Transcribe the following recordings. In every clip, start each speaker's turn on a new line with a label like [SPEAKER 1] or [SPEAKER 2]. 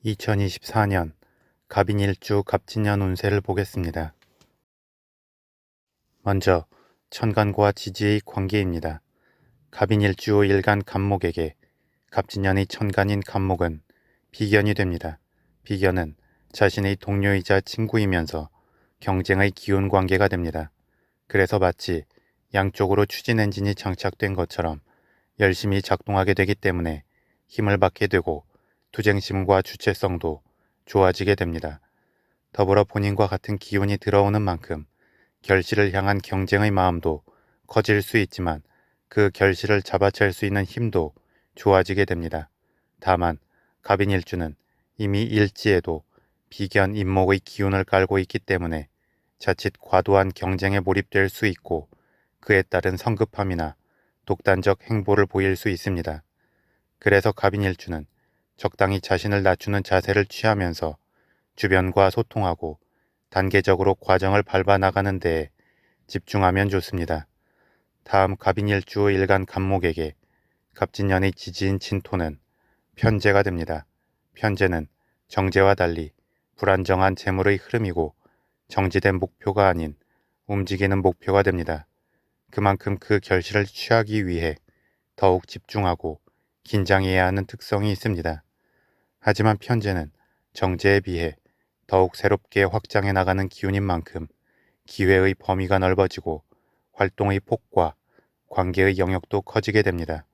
[SPEAKER 1] 2024년 갑인일주 갑진년 운세를 보겠습니다. 먼저 천간과 지지의 관계입니다. 갑인일주 일간 갑목에게 갑진년의 천간인 갑목은 비견이 됩니다. 비견은 자신의 동료이자 친구이면서 경쟁의 기운 관계가 됩니다. 그래서 마치 양쪽으로 추진 엔진이 장착된 것처럼 열심히 작동하게 되기 때문에 힘을 받게 되고 투쟁심과 주체성도 좋아지게 됩니다. 더불어 본인과 같은 기운이 들어오는 만큼 결실을 향한 경쟁의 마음도 커질 수 있지만 그 결실을 잡아챌 수 있는 힘도 좋아지게 됩니다. 다만 갑인일주는 이미 일지에도 비견 임목의 기운을 깔고 있기 때문에 자칫 과도한 경쟁에 몰입될 수 있고 그에 따른 성급함이나 독단적 행보를 보일 수 있습니다. 그래서 갑인일주는 적당히 자신을 낮추는 자세를 취하면서 주변과 소통하고 단계적으로 과정을 밟아 나가는 데에 집중하면 좋습니다. 다음 갑인일주 일간 갑목에게 갑진년의 지지인 진토는 편재가 됩니다. 편재는 정제와 달리 불안정한 재물의 흐름이고 정지된 목표가 아닌 움직이는 목표가 됩니다. 그만큼 그 결실을 취하기 위해 더욱 집중하고 긴장해야 하는 특성이 있습니다. 하지만 편재는 정제에 비해 더욱 새롭게 확장해 나가는 기운인 만큼 기회의 범위가 넓어지고 활동의 폭과 관계의 영역도 커지게 됩니다.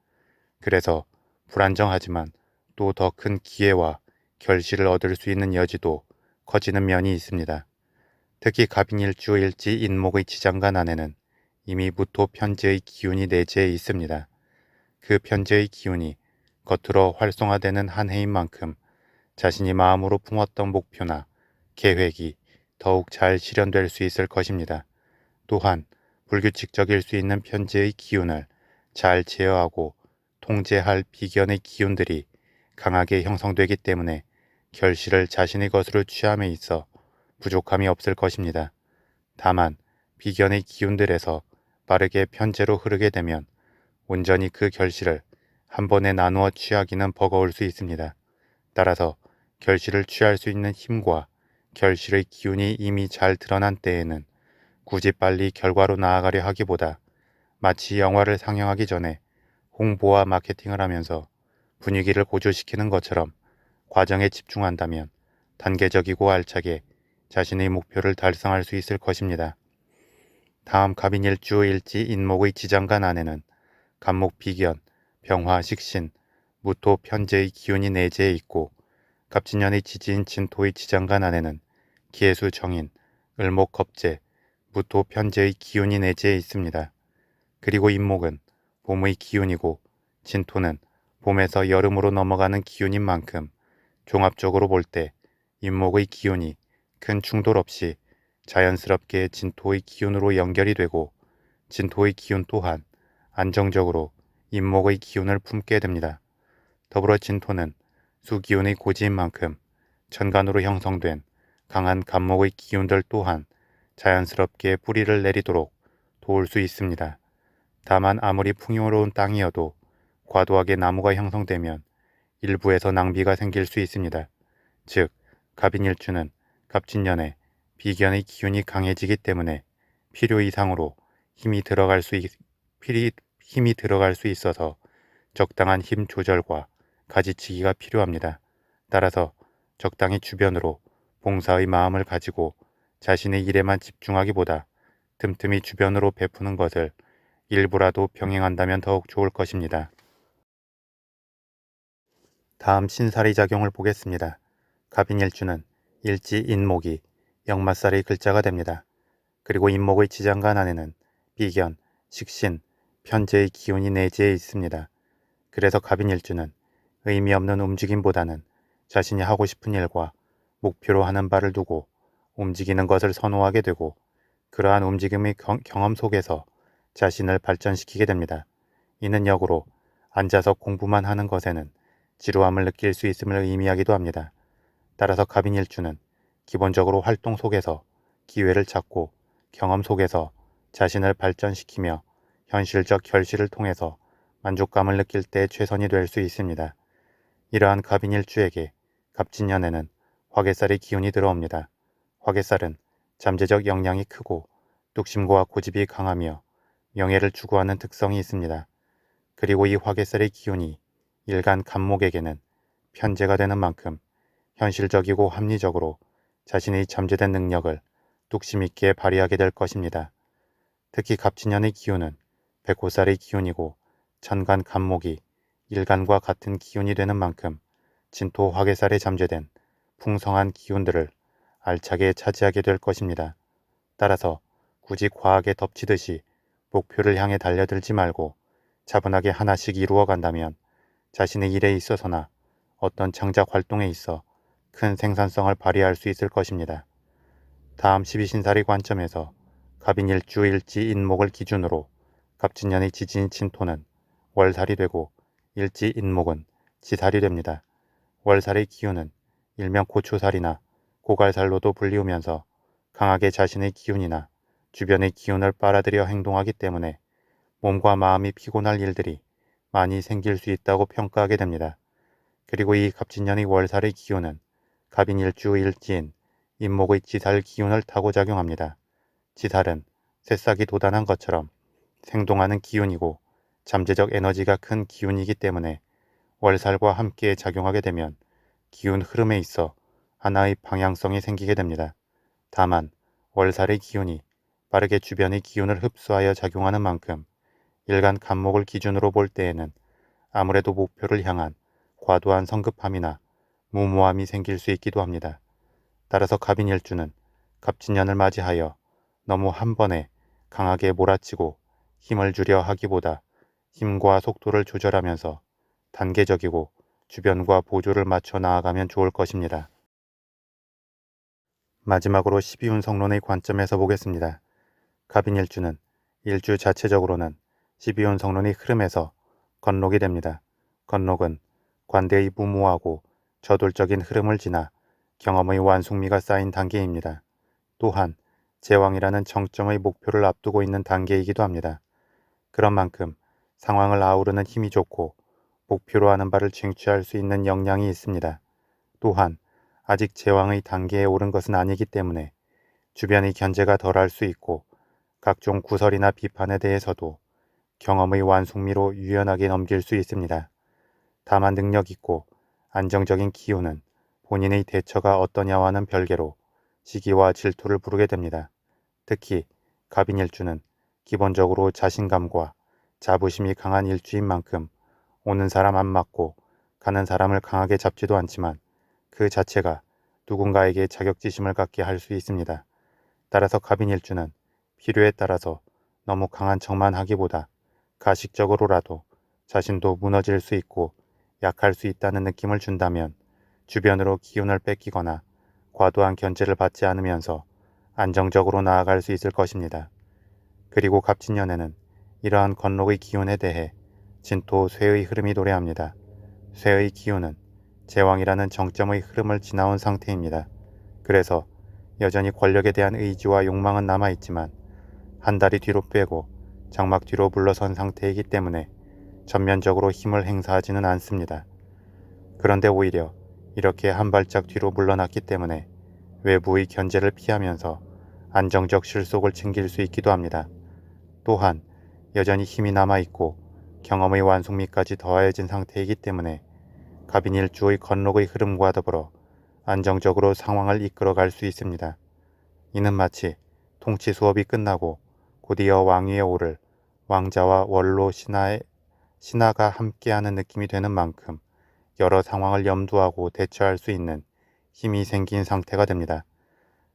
[SPEAKER 1] 그래서 불안정하지만 또 더 큰 기회와 결실을 얻을 수 있는 여지도 커지는 면이 있습니다. 특히 갑인일주 일지 인목의 지장간 안에는 이미 무토 편재의 기운이 내재해 있습니다. 그 편재의 기운이 겉으로 활성화되는 한 해인 만큼 자신이 마음으로 품었던 목표나 계획이 더욱 잘 실현될 수 있을 것입니다. 또한 불규칙적일 수 있는 편재의 기운을 잘 제어하고 통제할 비견의 기운들이 강하게 형성되기 때문에 결실을 자신의 것으로 취함에 있어 부족함이 없을 것입니다. 다만 비견의 기운들에서 빠르게 편재로 흐르게 되면 온전히 그 결실을 한 번에 나누어 취하기는 버거울 수 있습니다. 따라서 결실을 취할 수 있는 힘과 결실의 기운이 이미 잘 드러난 때에는 굳이 빨리 결과로 나아가려 하기보다 마치 영화를 상영하기 전에 홍보와 마케팅을 하면서 분위기를 고조시키는 것처럼 과정에 집중한다면 단계적이고 알차게 자신의 목표를 달성할 수 있을 것입니다. 다음 갑인일주 일지 인목의 지장간 안에는 갑목 비견, 병화 식신, 무토 편재의 기운이 내재해 있고 갑진년의 지지인 진토의 지장간 안에는 기해수 정인, 을목 겁재, 무토 편재의 기운이 내재해 있습니다. 그리고 인목은 봄의 기운이고 진토는 봄에서 여름으로 넘어가는 기운인 만큼 종합적으로 볼 때 인목의 기운이 큰 충돌 없이 자연스럽게 진토의 기운으로 연결이 되고 진토의 기운 또한 안정적으로 인목의 기운을 품게 됩니다. 더불어 진토는 수기운의 고지인 만큼 천간으로 형성된 강한 갑목의 기운들 또한 자연스럽게 뿌리를 내리도록 도울 수 있습니다. 다만 아무리 풍요로운 땅이어도 과도하게 나무가 형성되면 일부에서 낭비가 생길 수 있습니다. 즉, 갑인일주는 갑진년에 비견의 기운이 강해지기 때문에 필요 이상으로 힘이 들어갈 수 있어서 적당한 힘 조절과 가지치기가 필요합니다. 따라서 적당히 주변으로 봉사의 마음을 가지고 자신의 일에만 집중하기보다 틈틈이 주변으로 베푸는 것을 일부라도 병행한다면 더욱 좋을 것입니다. 다음 신살의 작용을 보겠습니다. 갑인일주는 일지 인목이 역마살의 글자가 됩니다. 그리고 인목의 지장간 안에는 비견, 식신, 편재의 기운이 내재해 있습니다. 그래서 갑인일주는 의미 없는 움직임보다는 자신이 하고 싶은 일과 목표로 하는 바를 두고 움직이는 것을 선호하게 되고 그러한 움직임의 경험 속에서 자신을 발전시키게 됩니다. 이는 역으로 앉아서 공부만 하는 것에는 지루함을 느낄 수 있음을 의미하기도 합니다. 따라서 갑인일주는 기본적으로 활동 속에서 기회를 찾고 경험 속에서 자신을 발전시키며 현실적 결실을 통해서 만족감을 느낄 때 최선이 될 수 있습니다. 이러한 갑인일주에게 갑진년에는 화개살의 기운이 들어옵니다. 화개살은 잠재적 역량이 크고 뚝심과 고집이 강하며 명예를 추구하는 특성이 있습니다. 그리고 이 화개살의 기운이 일간 갑목에게는 편재가 되는 만큼 현실적이고 합리적으로 자신의 잠재된 능력을 뚝심 있게 발휘하게 될 것입니다. 특히 갑진년의 기운은 백호살의 기운이고 천간 갑목이 일간과 같은 기운이 되는 만큼 진토 화개살에 잠재된 풍성한 기운들을 알차게 차지하게 될 것입니다. 따라서 굳이 과하게 덮치듯이 목표를 향해 달려들지 말고 차분하게 하나씩 이루어 간다면 자신의 일에 있어서나 어떤 창작 활동에 있어 큰 생산성을 발휘할 수 있을 것입니다. 다음 12신살의 관점에서 갑인일주 일지 인목을 기준으로 갑진년의 지지인 진토는 월살이 되고 일지 인목은 지살이 됩니다. 월살의 기운은 일명 고초살이나 고갈살로도 불리우면서 강하게 자신의 기운이나 주변의 기운을 빨아들여 행동하기 때문에 몸과 마음이 피곤할 일들이 많이 생길 수 있다고 평가하게 됩니다. 그리고 이 갑진년의 월살의 기운은 갑인일주 일지인 인목의 지살 기운을 타고 작용합니다. 지살은 새싹이 돋아난 것처럼 생동하는 기운이고 잠재적 에너지가 큰 기운이기 때문에 월살과 함께 작용하게 되면 기운 흐름에 있어 하나의 방향성이 생기게 됩니다. 다만 월살의 기운이 빠르게 주변의 기운을 흡수하여 작용하는 만큼 일간 갑목을 기준으로 볼 때에는 아무래도 목표를 향한 과도한 성급함이나 무모함이 생길 수 있기도 합니다. 따라서 갑인일주는 갑진년을 맞이하여 너무 한 번에 강하게 몰아치고 힘을 주려 하기보다 힘과 속도를 조절하면서 단계적이고 주변과 보조를 맞춰 나아가면 좋을 것입니다. 마지막으로 12운성론의 관점에서 보겠습니다. 갑인일주는 일주 자체적으로는 12운성론의 흐름에서 건록이 됩니다. 건록은 관대의 무모하고 저돌적인 흐름을 지나 경험의 완숙미가 쌓인 단계입니다. 또한 제왕이라는 정점의 목표를 앞두고 있는 단계이기도 합니다. 그런 만큼 상황을 아우르는 힘이 좋고 목표로 하는 바를 쟁취할 수 있는 역량이 있습니다. 또한 아직 제왕의 단계에 오른 것은 아니기 때문에 주변의 견제가 덜할 수 있고 각종 구설이나 비판에 대해서도 경험의 완숙미로 유연하게 넘길 수 있습니다. 다만 능력 있고 안정적인 기운은 본인의 대처가 어떠냐와는 별개로 시기와 질투를 부르게 됩니다. 특히 갑인일주는 기본적으로 자신감과 자부심이 강한 일주인 만큼 오는 사람 안 맞고 가는 사람을 강하게 잡지도 않지만 그 자체가 누군가에게 자격지심을 갖게 할 수 있습니다. 따라서 갑인일주는 필요에 따라서 너무 강한 척만 하기보다 가식적으로라도 자신도 무너질 수 있고 약할 수 있다는 느낌을 준다면 주변으로 기운을 뺏기거나 과도한 견제를 받지 않으면서 안정적으로 나아갈 수 있을 것입니다. 그리고 갑진년에는 이러한 건록의 기운에 대해 진토 쇠의 흐름이 도래합니다. 쇠의 기운은 제왕이라는 정점의 흐름을 지나온 상태입니다. 그래서 여전히 권력에 대한 의지와 욕망은 남아있지만 한 다리 뒤로 빼고 장막 뒤로 물러선 상태이기 때문에 전면적으로 힘을 행사하지는 않습니다. 그런데 오히려 이렇게 한 발짝 뒤로 물러났기 때문에 외부의 견제를 피하면서 안정적 실속을 챙길 수 있기도 합니다. 또한 여전히 힘이 남아있고 경험의 완숙미까지 더해진 상태이기 때문에 갑인일주의 건록의 흐름과 더불어 안정적으로 상황을 이끌어갈 수 있습니다. 이는 마치 통치 수업이 끝나고 곧이어 왕위에 오를 왕자와 원로 신하가 함께하는 느낌이 되는 만큼 여러 상황을 염두하고 대처할 수 있는 힘이 생긴 상태가 됩니다.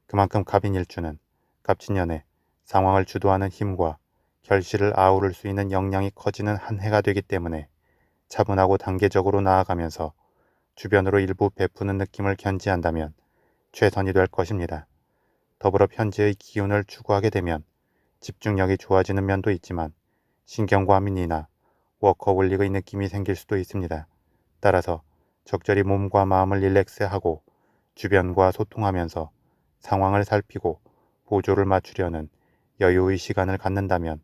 [SPEAKER 1] 그만큼 갑인일주는 갑진년에 상황을 주도하는 힘과 결실을 아우를 수 있는 역량이 커지는 한 해가 되기 때문에 차분하고 단계적으로 나아가면서 주변으로 일부 베푸는 느낌을 견지한다면 최선이 될 것입니다. 더불어 편재의 기운을 추구하게 되면 집중력이 좋아지는 면도 있지만 신경과민이나 워커홀릭의 느낌이 생길 수도 있습니다. 따라서 적절히 몸과 마음을 릴렉스하고 주변과 소통하면서 상황을 살피고 보조를 맞추려는 여유의 시간을 갖는다면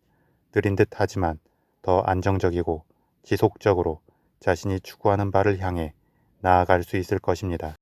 [SPEAKER 1] 느린 듯 하지만 더 안정적이고 지속적으로 자신이 추구하는 바를 향해 나아갈 수 있을 것입니다.